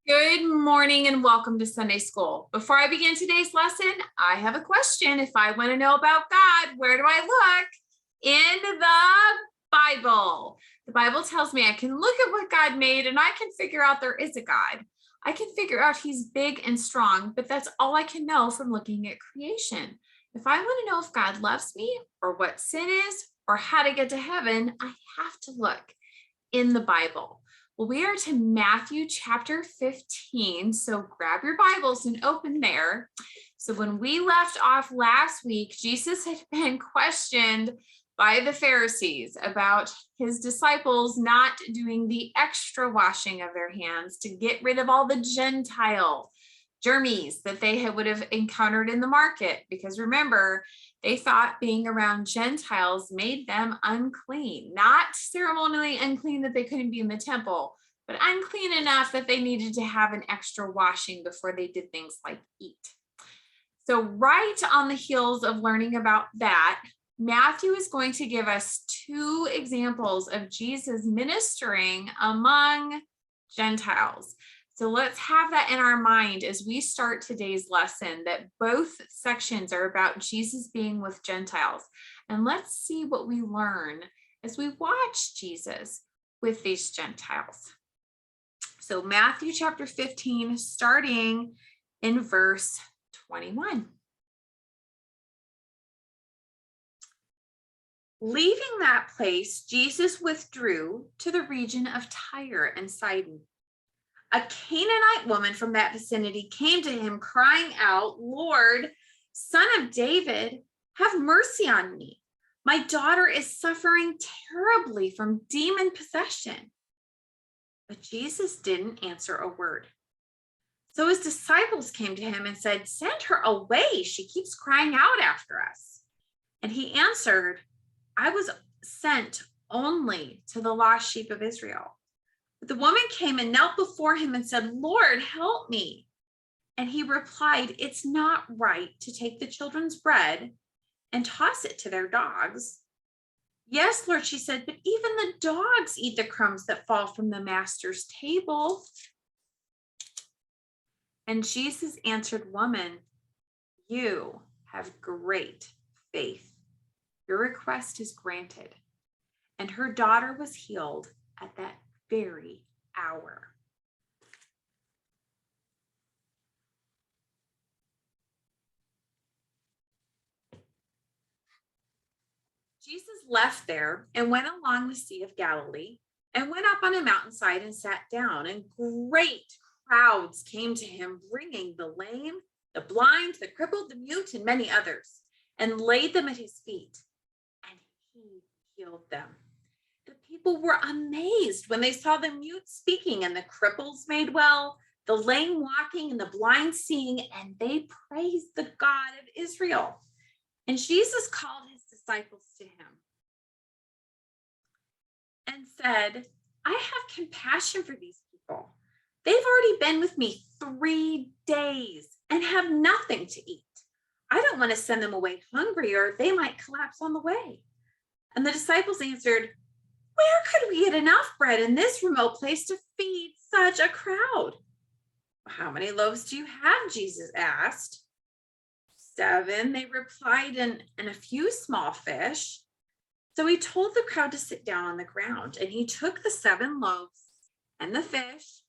Good morning and welcome to Sunday School. Before I begin today's lesson, I have a question. If I want to know about God, where do I look? In the Bible. The Bible tells me I can look at what God made and I can figure out there is a God. I can figure out he's big and strong, but that's all I can know from looking at creation. If I want to know if God loves me or what sin is or how to get to heaven, I have to look in the Bible. Well, we are to Matthew chapter 15. So grab your Bibles and open there. So when we left off last week, Jesus had been questioned by the Pharisees about his disciples not doing the extra washing of their hands to get rid of all the Gentile germs that they would have encountered in the market. Because remember, they thought being around Gentiles made them unclean, not ceremonially unclean that they couldn't be in the temple, but unclean enough that they needed to have an extra washing before they did things like eat. So right on the heels of learning about that, Matthew is going to give us two examples of Jesus ministering among Gentiles. So let's have that in our mind as we start today's lesson, that both sections are about Jesus being with Gentiles. And let's see what we learn as we watch Jesus with these Gentiles. So Matthew chapter 15, starting in verse 21. Leaving that place, Jesus withdrew to the region of Tyre and Sidon. A Canaanite woman from that vicinity came to him crying out, "Lord, Son of David, have mercy on me. My daughter is suffering terribly from demon possession." But Jesus didn't answer a word. So his disciples came to him and said, "Send her away. She keeps crying out after us." And he answered, "I was sent only to the lost sheep of Israel." But the woman came and knelt before him and said, "Lord, help me." And he replied, "It's not right to take the children's bread and toss it to their dogs." "Yes, Lord," she said, "but even the dogs eat the crumbs that fall from the master's table." And Jesus answered, "Woman, you have great faith. Your request is granted." And her daughter was healed at that very hour. Jesus left there and went along the Sea of Galilee and went up on a mountainside and sat down, and great crowds came to him, bringing the lame, the blind, the crippled, the mute, and many others, and laid them at his feet, and he healed them. The people were amazed when they saw the mute speaking and the cripples made well, the lame walking and the blind seeing, and they praised the God of Israel. And Jesus called his disciples to him and said, "I have compassion for these people. They've already been with me 3 days and have nothing to eat. I don't want to send them away hungry, or they might collapse on the way." And the disciples answered, "Where could we get enough bread in this remote place to feed such a crowd?" "How many loaves do you have?" Jesus asked. 7, they replied, and a few small fish. So he told the crowd to sit down on the ground, and he took the 7 loaves and the fish,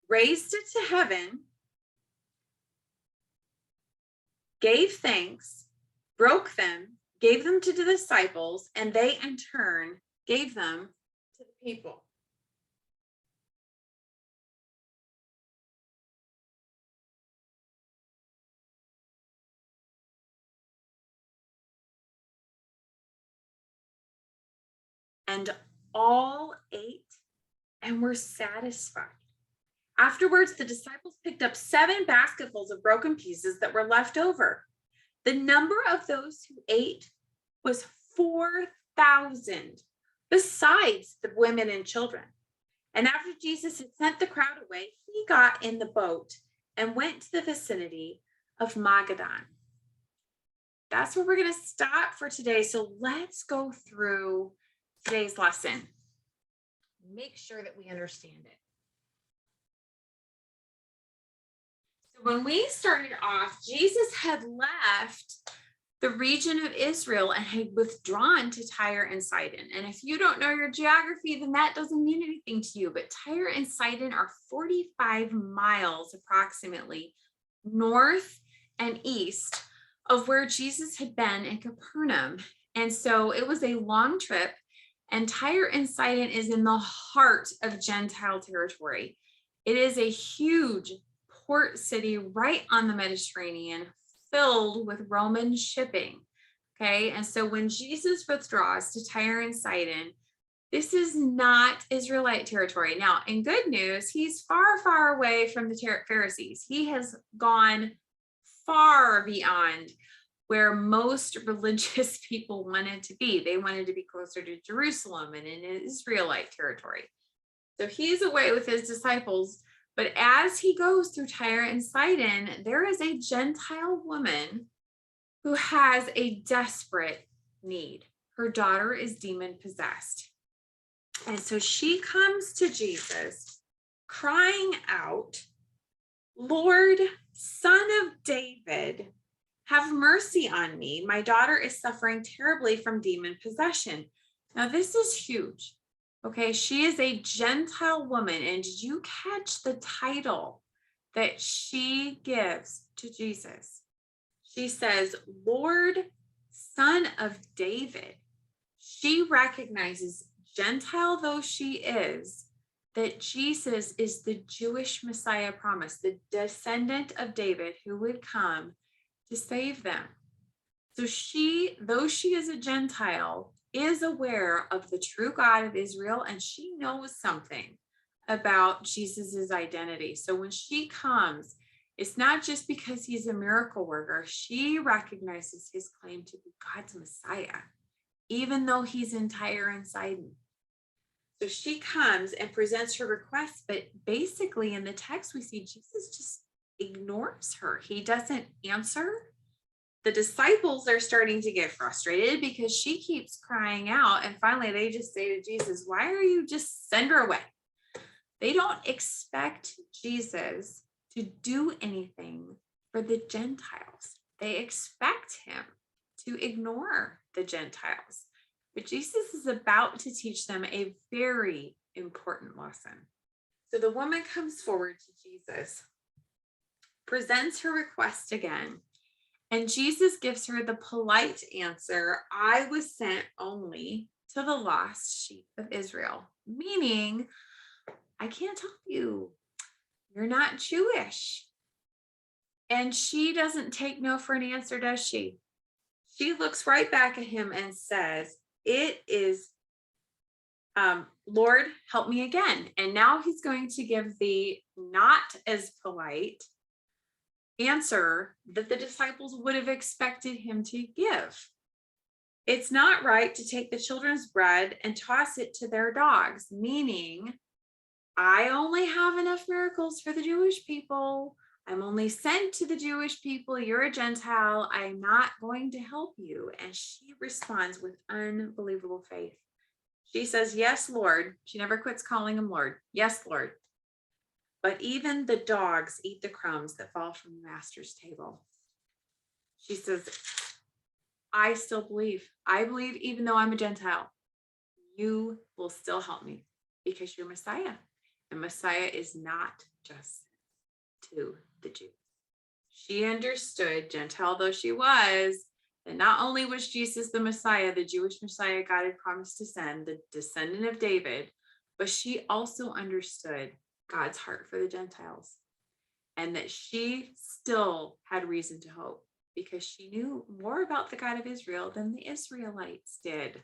raised it to heaven, gave thanks, broke them, gave them to the disciples, and they in turn gave them to the people. And all ate and were satisfied. Afterwards, the disciples picked up 7 basketfuls of broken pieces that were left over. The number of those who ate was 4,000, besides the women and children. And after Jesus had sent the crowd away, he got in the boat and went to the vicinity of Magadan. That's where we're going to stop for today. So let's go through today's lesson. make sure that we understand it. So when we started off, Jesus had left the region of Israel and had withdrawn to Tyre and Sidon. And if you don't know your geography, then that doesn't mean anything to you. But Tyre and Sidon are 45 miles approximately north and east of where Jesus had been in Capernaum. And so it was a long trip. And Tyre and Sidon is in the heart of Gentile territory. It is a huge port city right on the Mediterranean, filled with Roman shipping. Okay. And so when Jesus withdraws to Tyre and Sidon, this is not Israelite territory. Now, in good news, he's far, far away from the Pharisees. He has gone far beyond where most religious people wanted to be. They wanted to be closer to Jerusalem and in Israelite territory. So he's away with his disciples. But as he goes through Tyre and Sidon, there is a Gentile woman who has a desperate need. Her daughter is demon possessed. And so she comes to Jesus crying out, "Lord, Son of David, have mercy on me. My daughter is suffering terribly from demon possession." Now, this is huge. Okay, she is a Gentile woman. And did you catch the title that she gives to Jesus? She says, "Lord, Son of David." She recognizes, Gentile though she is, that Jesus is the Jewish Messiah promised, the descendant of David who would come to save them. So she, though she is a Gentile, is aware of the true God of Israel, and she knows something about Jesus's identity. So when she comes, it's not just because he's a miracle worker. She recognizes his claim to be God's Messiah, even though he's in Tyre and Sidon. So she comes and presents her request, but basically in the text, we see Jesus just ignores her. He doesn't answer. The disciples are starting to get frustrated because she keeps crying out. And finally, they just say to Jesus, "Why are you just send her away?" They don't expect Jesus to do anything for the Gentiles. They expect him to ignore the Gentiles. But Jesus is about to teach them a very important lesson. So the woman comes forward to Jesus, presents her request again. And Jesus gives her the polite answer, "I was sent only to the lost sheep of Israel," meaning, I can't help you. You're not Jewish. And she doesn't take no for an answer, does she? She looks right back at him and says, "It is, Lord, help me again." And now he's going to give the not as polite answer that the disciples would have expected him to give. "It's not right to take the children's bread and toss it to their dogs," meaning, I only have enough miracles for the Jewish people. I'm only sent to the Jewish people. You're a Gentile. I'm not going to help you. And she responds with unbelievable faith. She says, "Yes, Lord." She never quits calling him Lord. "Yes, Lord. But even the dogs eat the crumbs that fall from the master's table." She says, "I still believe. I believe even though I'm a Gentile, you will still help me because you're Messiah. And Messiah is not just to the Jews." She understood, Gentile though she was, that not only was Jesus the Messiah, the Jewish Messiah God had promised to send, the descendant of David, but she also understood God's heart for the Gentiles, and that she still had reason to hope because she knew more about the God of Israel than the Israelites did.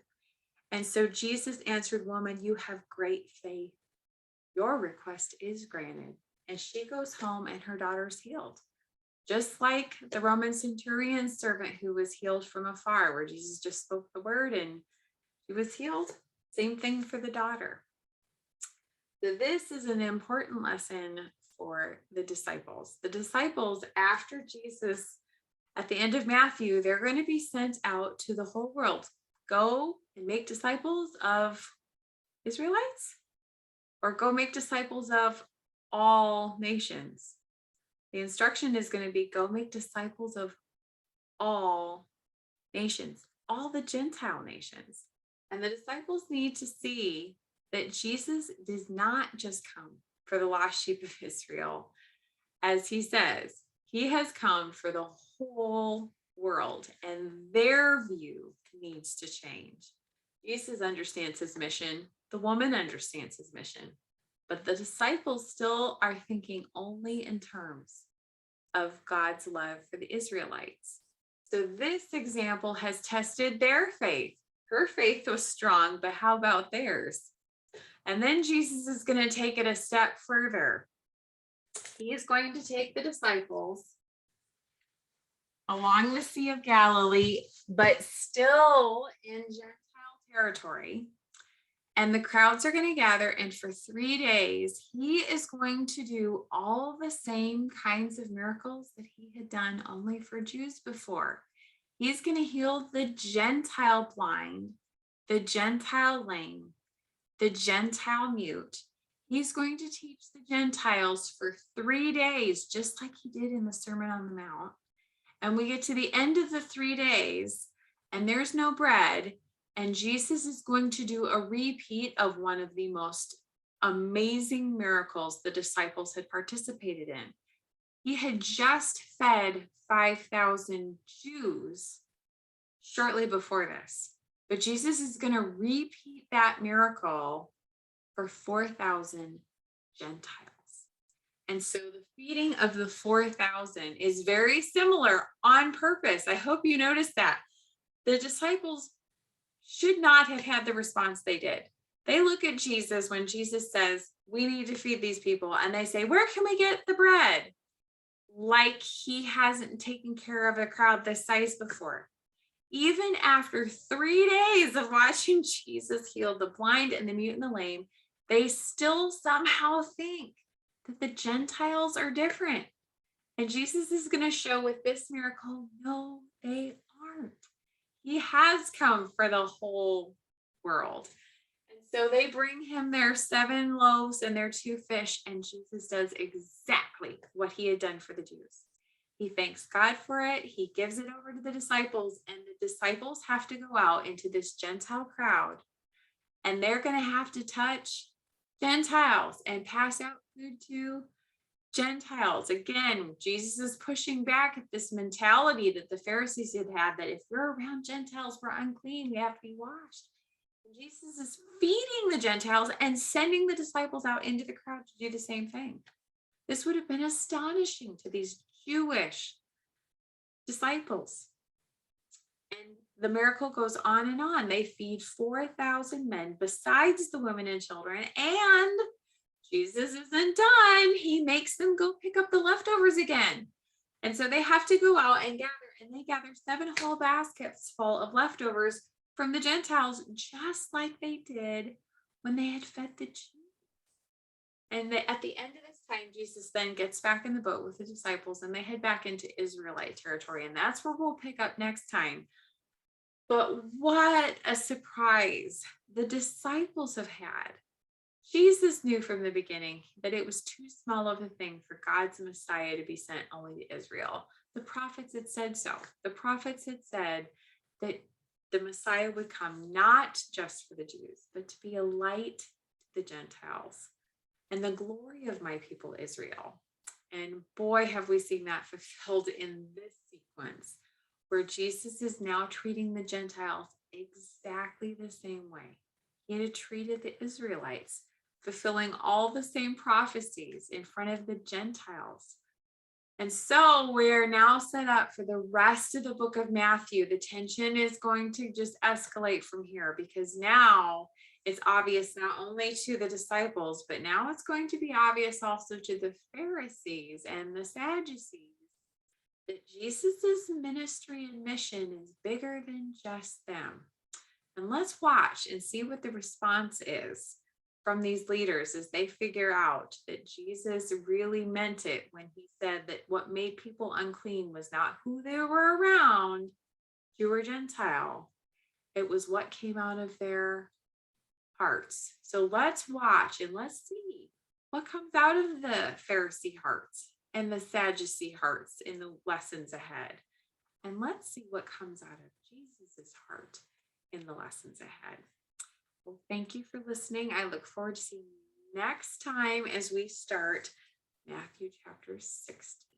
And so Jesus answered, "Woman, you have great faith. Your request is granted." And she goes home and her daughter's healed. Just like the Roman centurion servant who was healed from afar, where Jesus just spoke the word and she was healed. Same thing for the daughter. So this is an important lesson for the disciples. The disciples, after Jesus, at the end of Matthew, they're going to be sent out to the whole world. Go and make disciples of Israelites, or go make disciples of all nations. The instruction is going to be go make disciples of all nations, all the Gentile nations. And the disciples need to see that Jesus does not just come for the lost sheep of Israel. As he says, he has come for the whole world, and their view needs to change. Jesus understands his mission. The woman understands his mission, but the disciples still are thinking only in terms of God's love for the Israelites. So this example has tested their faith. Her faith was strong, but how about theirs? And then Jesus is going to take it a step further. He is going to take the disciples along the Sea of Galilee, but still in Gentile territory. And the crowds are going to gather, and for 3 days, he is going to do all the same kinds of miracles that he had done only for Jews before. He's going to heal the Gentile blind, the Gentile lame, the Gentile mute. He's going to teach the Gentiles for 3 days, just like he did in the Sermon on the Mount. And we get to the end of the 3 days, and there's no bread. And Jesus is going to do a repeat of one of the most amazing miracles the disciples had participated in. He had just fed 5,000 Jews shortly before this, but Jesus is going to repeat that miracle for 4,000 Gentiles. And so the feeding of the 4,000 is very similar on purpose. I hope you noticed that. The disciples should not have had the response they did. They look at Jesus when Jesus says, we need to feed these people. And they say, where can we get the bread? Like he hasn't taken care of a crowd this size before. Even after 3 days of watching Jesus heal the blind and the mute and the lame, they still somehow think that the Gentiles are different. And Jesus is going to show with this miracle, no, they aren't. He has come for the whole world. And so they bring him their 7 loaves and their 2 fish, and Jesus does exactly what he had done for the Jews. He thanks God for it. He gives it over to the disciples, and the disciples have to go out into this Gentile crowd, and they're going to have to touch Gentiles and pass out food to Gentiles. Again, Jesus is pushing back at this mentality that the Pharisees had had, that if we're around Gentiles, we're unclean, we have to be washed. And Jesus is feeding the Gentiles and sending the disciples out into the crowd to do the same thing. This would have been astonishing to these Jewish disciples. And the miracle goes on and on. They feed 4,000 men besides the women and children, and Jesus isn't done. He makes them go pick up the leftovers again. And so they have to go out and gather, and they gather 7 whole baskets full of leftovers from the Gentiles, just like they did when they had fed the Jews. And at the end of this time, Jesus then gets back in the boat with the disciples, and they head back into Israelite territory. And that's where we'll pick up next time. But what a surprise the disciples have had. Jesus knew from the beginning that it was too small of a thing for God's Messiah to be sent only to Israel. The prophets had said so. The prophets had said that the Messiah would come not just for the Jews, but to be a light to the Gentiles and the glory of my people Israel. And boy, have we seen that fulfilled in this sequence, where Jesus is now treating the Gentiles exactly the same way he had treated the Israelites, fulfilling all the same prophecies in front of the Gentiles. And so we're now set up for the rest of the book of Matthew. The tension is going to just escalate from here, because now it's obvious not only to the disciples, but now it's going to be obvious also to the Pharisees and the Sadducees that Jesus's ministry and mission is bigger than just them. And let's watch and see what the response is from these leaders as they figure out that Jesus really meant it when he said that what made people unclean was not who they were around, Jew or Gentile. It was what came out of their hearts. So let's watch and let's see what comes out of the Pharisee hearts and the Sadducee hearts in the lessons ahead. And let's see what comes out of Jesus's heart in the lessons ahead. Well, thank you for listening. I look forward to seeing you next time as we start Matthew chapter 16.